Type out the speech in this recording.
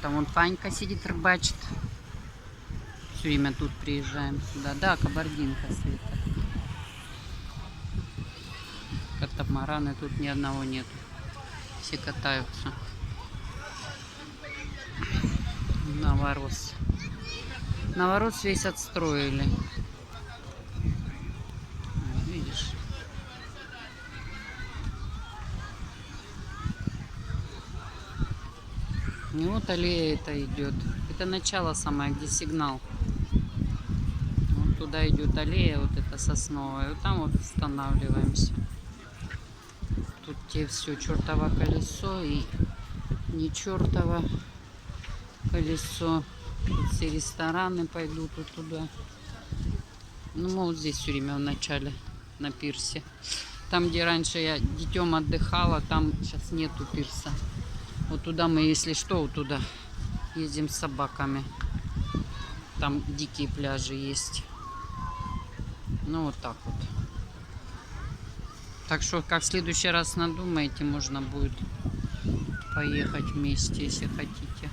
Там вон Фанька сидит, рыбачит. Все время тут приезжаем сюда. Да, кабардинка, Света. Катамараны тут ни одного нету. Все катаются. Новорос. Новорос весь отстроили. Видишь? И вот аллея это идет. Это начало самое, где сигнал. Вот туда идет аллея, вот эта сосновая. Вот там вот останавливаемся. Тут те все чертово колесо и не чертово колесо. Тут все рестораны пойдут вот туда. Ну, мы вот здесь все время в начале, на пирсе. Там, где раньше я детем отдыхала, там сейчас нету пирса. Вот туда мы, если что, вот туда ездим с собаками. Там дикие пляжи есть. Ну, вот так вот. Так что, как в следующий раз надумаете, можно будет поехать вместе, если хотите.